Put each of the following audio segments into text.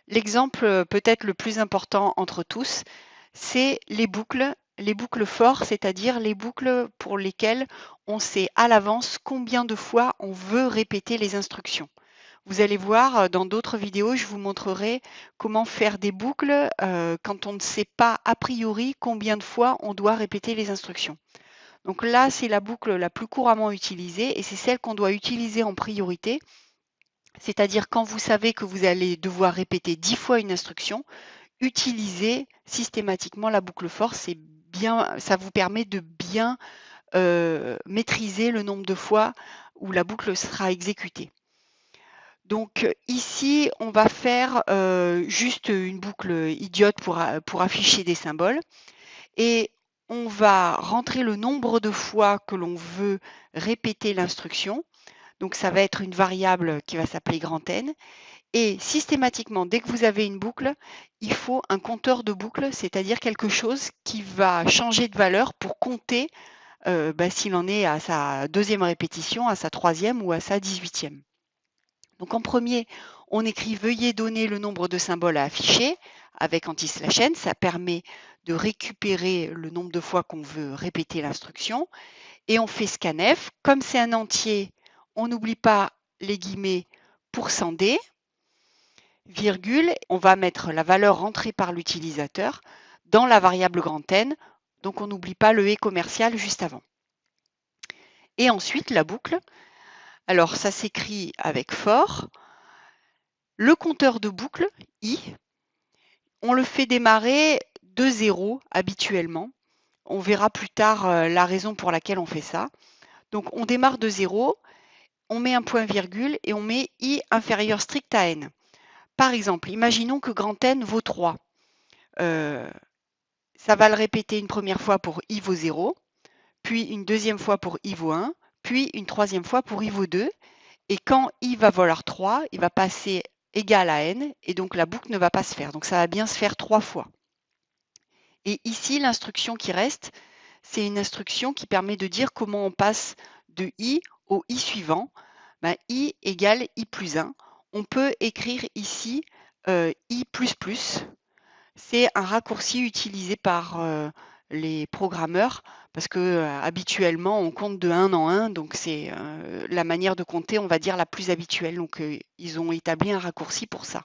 L'exemple peut-être le plus important entre tous, c'est les boucles for, c'est-à-dire les boucles pour lesquelles on sait à l'avance combien de fois on veut répéter les instructions. Vous allez voir dans d'autres vidéos, je vous montrerai comment faire des boucles quand on ne sait pas a priori combien de fois on doit répéter les instructions. Donc là, c'est la boucle la plus couramment utilisée et c'est celle qu'on doit utiliser en priorité. C'est-à-dire quand vous savez que vous allez devoir répéter 10 fois une instruction, utilisez systématiquement la boucle for. Ça vous permet de bien maîtriser le nombre de fois où la boucle sera exécutée. Donc ici, on va faire juste une boucle idiote pour afficher des symboles et on va rentrer le nombre de fois que l'on veut répéter l'instruction. Donc ça va être une variable qui va s'appeler grand N. Et systématiquement, dès que vous avez une boucle, il faut un compteur de boucle, c'est-à-dire quelque chose qui va changer de valeur pour compter s'il en est à sa deuxième répétition, à sa troisième ou à sa 18e. Donc en premier, on écrit veuillez donner le nombre de symboles à afficher avec anti/n. Ça permet de récupérer le nombre de fois qu'on veut répéter l'instruction. Et on fait scanf. Comme c'est un entier, on n'oublie pas les guillemets %d, virgule, on va mettre la valeur rentrée par l'utilisateur dans la variable grand N. Donc on n'oublie pas le et commercial juste avant. Et ensuite la boucle. Alors ça s'écrit avec for. Le compteur de boucle, i, on le fait démarrer de 0 habituellement. On verra plus tard la raison pour laquelle on fait ça. Donc on démarre de 0, on met un point virgule et on met i inférieur strict à n. Par exemple, imaginons que grand N vaut 3. Ça va le répéter une première fois pour i vaut 0, puis une deuxième fois pour i vaut 1, puis une troisième fois pour i vaut 2. Et quand i va valoir 3, il va passer égal à n, et donc la boucle ne va pas se faire. Donc ça va bien se faire 3 fois. Et ici, l'instruction qui reste, c'est une instruction qui permet de dire comment on passe de i au i suivant. I égale i plus 1. On peut écrire ici i++. C'est un raccourci utilisé par les programmeurs parce que habituellement on compte de 1 en 1, donc c'est la manière de compter, on va dire, la plus habituelle. Donc ils ont établi un raccourci pour ça.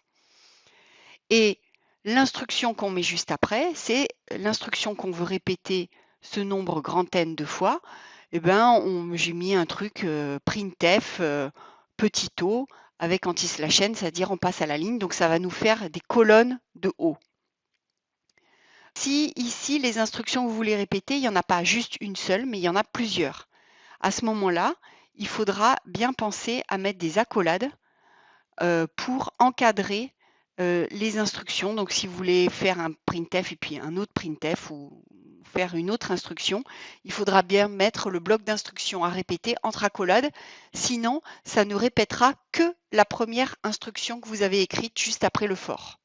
Et l'instruction qu'on met juste après, c'est l'instruction qu'on veut répéter ce nombre grand N de fois. Eh ben, j'ai mis un truc printf petit o avec anti/n, c'est-à-dire on passe à la ligne, donc ça va nous faire des colonnes de haut. Si ici, les instructions que vous voulez répéter, il n'y en a pas juste une seule, mais il y en a plusieurs. À ce moment-là, il faudra bien penser à mettre des accolades pour encadrer les instructions. Donc, si vous voulez faire un printf et puis un autre printf ou faire une autre instruction, il faudra bien mettre le bloc d'instructions à répéter entre accolades. Sinon, ça ne répétera que la première instruction que vous avez écrite juste après le for.